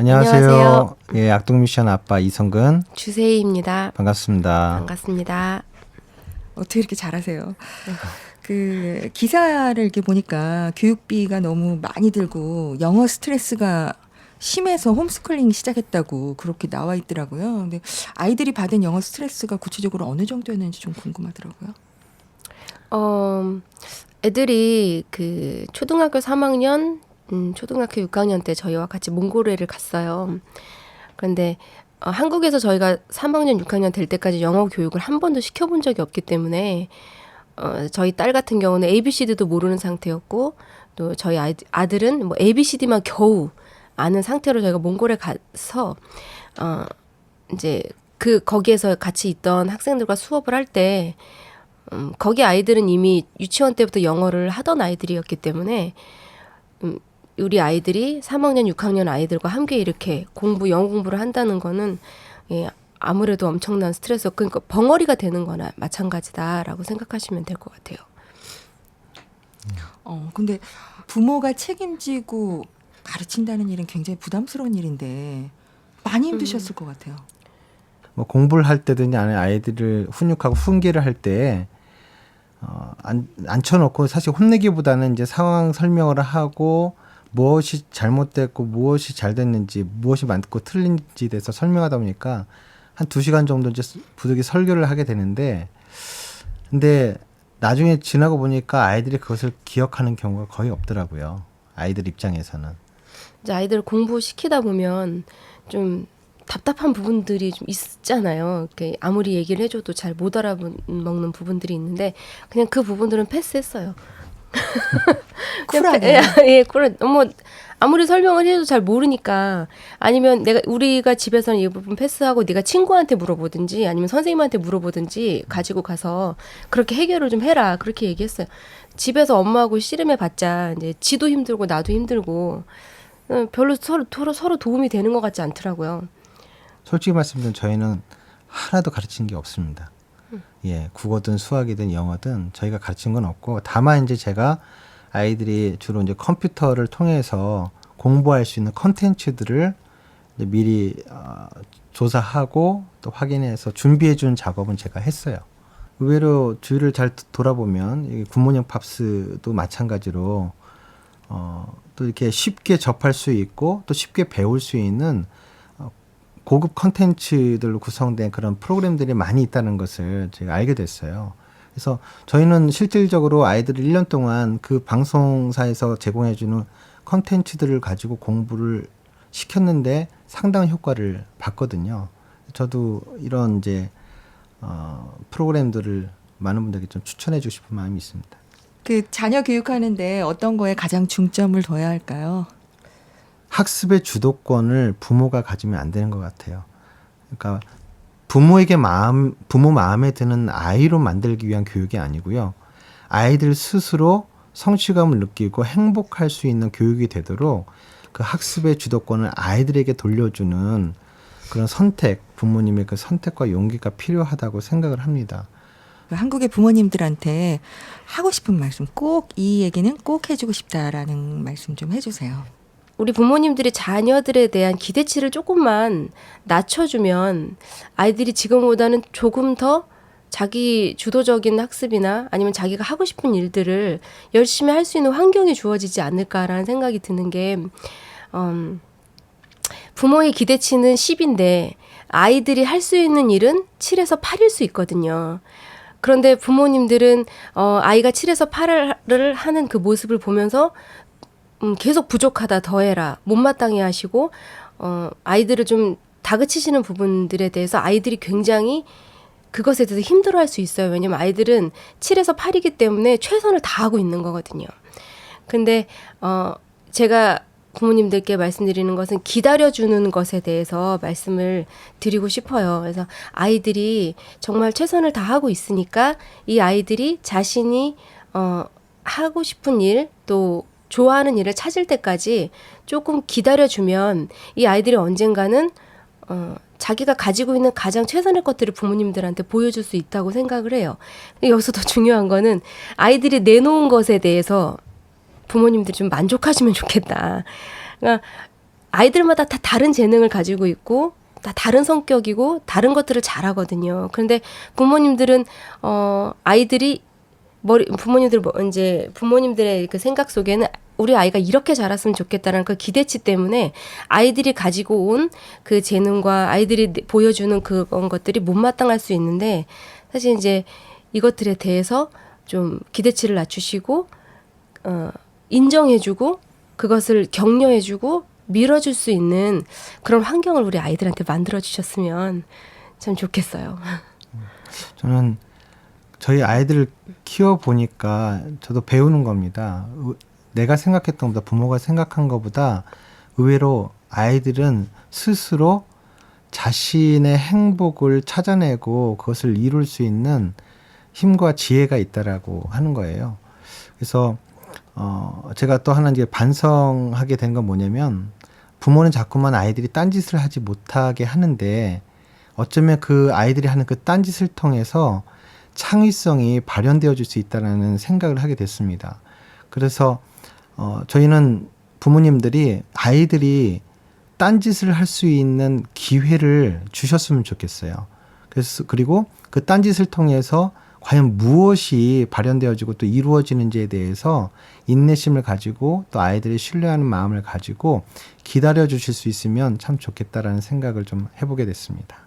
안녕하세요. 예, 악동뮤지션 아빠 이성근 주세희입니다. 반갑습니다. 반갑습니다. 어떻게 이렇게 잘하세요? 그 기사를 이렇게 보니까 교육비가 너무 많이 들고 영어 스트레스가 심해서 홈스쿨링 시작했다고 그렇게 나와 있더라고요. 근데 아이들이 받은 영어 스트레스가 구체적으로 어느 정도였는지 좀 궁금하더라고요. 애들이 그 초등학교 3학년, 초등학교 6학년 때 저희와 같이 몽골회를 갔어요. 그런데 한국에서 저희가 3학년, 6학년 될 때까지 영어 교육을 한 번도 시켜본 적이 없기 때문에 저희 딸 같은 경우는 ABCD도 모르는 상태였고 또 저희 아들은 뭐 ABCD만 겨우 아는 상태로 저희가 몽골에 가서 이제 거기에서 같이 있던 학생들과 수업을 할 때 거기 아이들은 이미 유치원 때부터 영어를 하던 아이들이었기 때문에 우리 아이들이 3학년, 6학년 아이들과 함께 이렇게 영어 공부를 한다는 거는 예, 아무래도 엄청난 스트레스, 그러니까 벙어리가 되는 거나 마찬가지다라고 생각하시면 될 것 같아요. 근데 부모가 책임지고 가르친다는 일은 굉장히 부담스러운 일인데 많이 힘드셨을 것 같아요. 뭐 공부를 할 때든지 아니면 아이들을 훈육하고 훈계를 할 때 앉혀놓고 사실 혼내기보다는 이제 상황 설명을 하고 무엇이 잘못됐고 무엇이 잘 됐는지 무엇이 맞고 틀린지 대해서 설명하다 보니까 한 2시간 정도 이제 부득이 설교를 하게 되는데 근데 나중에 지나고 보니까 아이들이 그것을 기억하는 경우가 거의 없더라고요. 아이들 입장에서는. 이제 아이들 공부시키다 보면 좀 답답한 부분들이 좀 있잖아요. 아무리 얘기를 해줘도 잘 못 알아먹는 부분들이 있는데 그냥 그 부분들은 패스했어요. 쿨하게. 예, 쿨해. 아무리 설명을 해도 잘 모르니까 아니면 우리가 집에서는 이 부분 패스하고 네가 친구한테 물어보든지 아니면 선생님한테 물어보든지 가지고 가서 그렇게 해결을 좀 해라. 그렇게 얘기했어요. 집에서 엄마하고 씨름해 봤자 이제 지도 힘들고 나도 힘들고 별로 서로 도움이 되는 것 같지 않더라고요. 솔직히 말씀드리면 저희는 하나도 가르친 게 없습니다. 예, 국어든 수학이든 영어든 저희가 가르친 건 없고 다만 이제 제가 아이들이 주로 이제 컴퓨터를 통해서 공부할 수 있는 컨텐츠들을 이제 미리 조사하고 또 확인해서 준비해 준 작업은 제가 했어요. 의외로 주위를 잘 돌아보면 이 굿모닝 팝스도 마찬가지로 또 이렇게 쉽게 접할 수 있고 또 쉽게 배울 수 있는 고급 컨텐츠들로 구성된 그런 프로그램들이 많이 있다는 것을 제가 알게 됐어요. 그래서 저희는 실질적으로 아이들을 1년 동안 그 방송사에서 제공해주는 컨텐츠들을 가지고 공부를 시켰는데 상당한 효과를 봤거든요. 저도 이런 이제 프로그램들을 많은 분들에게 좀 추천해주고 싶은 마음이 있습니다. 그 자녀 교육하는데 어떤 거에 가장 중점을 둬야 할까요? 학습의 주도권을 부모가 가지면 안 되는 것 같아요. 그러니까 부모 마음에 드는 아이로 만들기 위한 교육이 아니고요. 아이들 스스로 성취감을 느끼고 행복할 수 있는 교육이 되도록 그 학습의 주도권을 아이들에게 돌려주는 그런 부모님의 그 선택과 용기가 필요하다고 생각을 합니다. 한국의 부모님들한테 하고 싶은 말씀, 꼭 이 얘기는 꼭 해주고 싶다라는 말씀 좀 해주세요. 우리 부모님들이 자녀들에 대한 기대치를 조금만 낮춰주면 아이들이 지금보다는 조금 더 자기 주도적인 학습이나 아니면 자기가 하고 싶은 일들을 열심히 할 수 있는 환경이 주어지지 않을까라는 생각이 드는 게 부모의 기대치는 10인데 아이들이 할 수 있는 일은 7에서 8일 수 있거든요. 그런데 부모님들은 아이가 7에서 8을 하는 그 모습을 보면서 계속 부족하다, 더해라, 못마땅해 하시고 아이들을 좀 다그치시는 부분들에 대해서 아이들이 굉장히 그것에 대해서 힘들어할 수 있어요. 왜냐면 아이들은 7에서 8이기 때문에 최선을 다하고 있는 거거든요. 근데 제가 부모님들께 말씀드리는 것은 기다려주는 것에 대해서 말씀을 드리고 싶어요. 그래서 아이들이 정말 최선을 다하고 있으니까 이 아이들이 자신이 하고 싶은 일, 또 좋아하는 일을 찾을 때까지 조금 기다려주면 이 아이들이 언젠가는 자기가 가지고 있는 가장 최선의 것들을 부모님들한테 보여줄 수 있다고 생각을 해요. 여기서 더 중요한 거는 아이들이 내놓은 것에 대해서 부모님들이 좀 만족하시면 좋겠다. 그러니까 아이들마다 다 다른 재능을 가지고 있고 다 다른 성격이고 다른 것들을 잘하거든요. 그런데 부모님들은 아이들이 부모님들의 그 생각 속에는 우리 아이가 이렇게 자랐으면 좋겠다라는 그 기대치 때문에 아이들이 가지고 온 그 재능과 아이들이 보여주는 그런 것들이 못마땅할 수 있는데 사실 이제 이것들에 대해서 좀 기대치를 낮추시고 인정해주고 그것을 격려해주고 밀어줄 수 있는 그런 환경을 우리 아이들한테 만들어 주셨으면 참 좋겠어요. 저는 저희 아이들을 키워보니까 저도 배우는 겁니다. 내가 생각했던 것보다 부모가 생각한 것보다 의외로 아이들은 스스로 자신의 행복을 찾아내고 그것을 이룰 수 있는 힘과 지혜가 있다라고 하는 거예요. 그래서 제가 또 하나 이제 반성하게 된 건 뭐냐면 부모는 자꾸만 아이들이 딴짓을 하지 못하게 하는데 어쩌면 그 아이들이 하는 그 딴짓을 통해서 창의성이 발현되어 줄 수 있다는 생각을 하게 됐습니다. 그래서 저희는 부모님들이 아이들이 딴짓을 할 수 있는 기회를 주셨으면 좋겠어요. 그리고 그 딴짓을 통해서 과연 무엇이 발현되어지고 또 이루어지는지에 대해서 인내심을 가지고 또 아이들이 신뢰하는 마음을 가지고 기다려 주실 수 있으면 참 좋겠다라는 생각을 좀 해보게 됐습니다.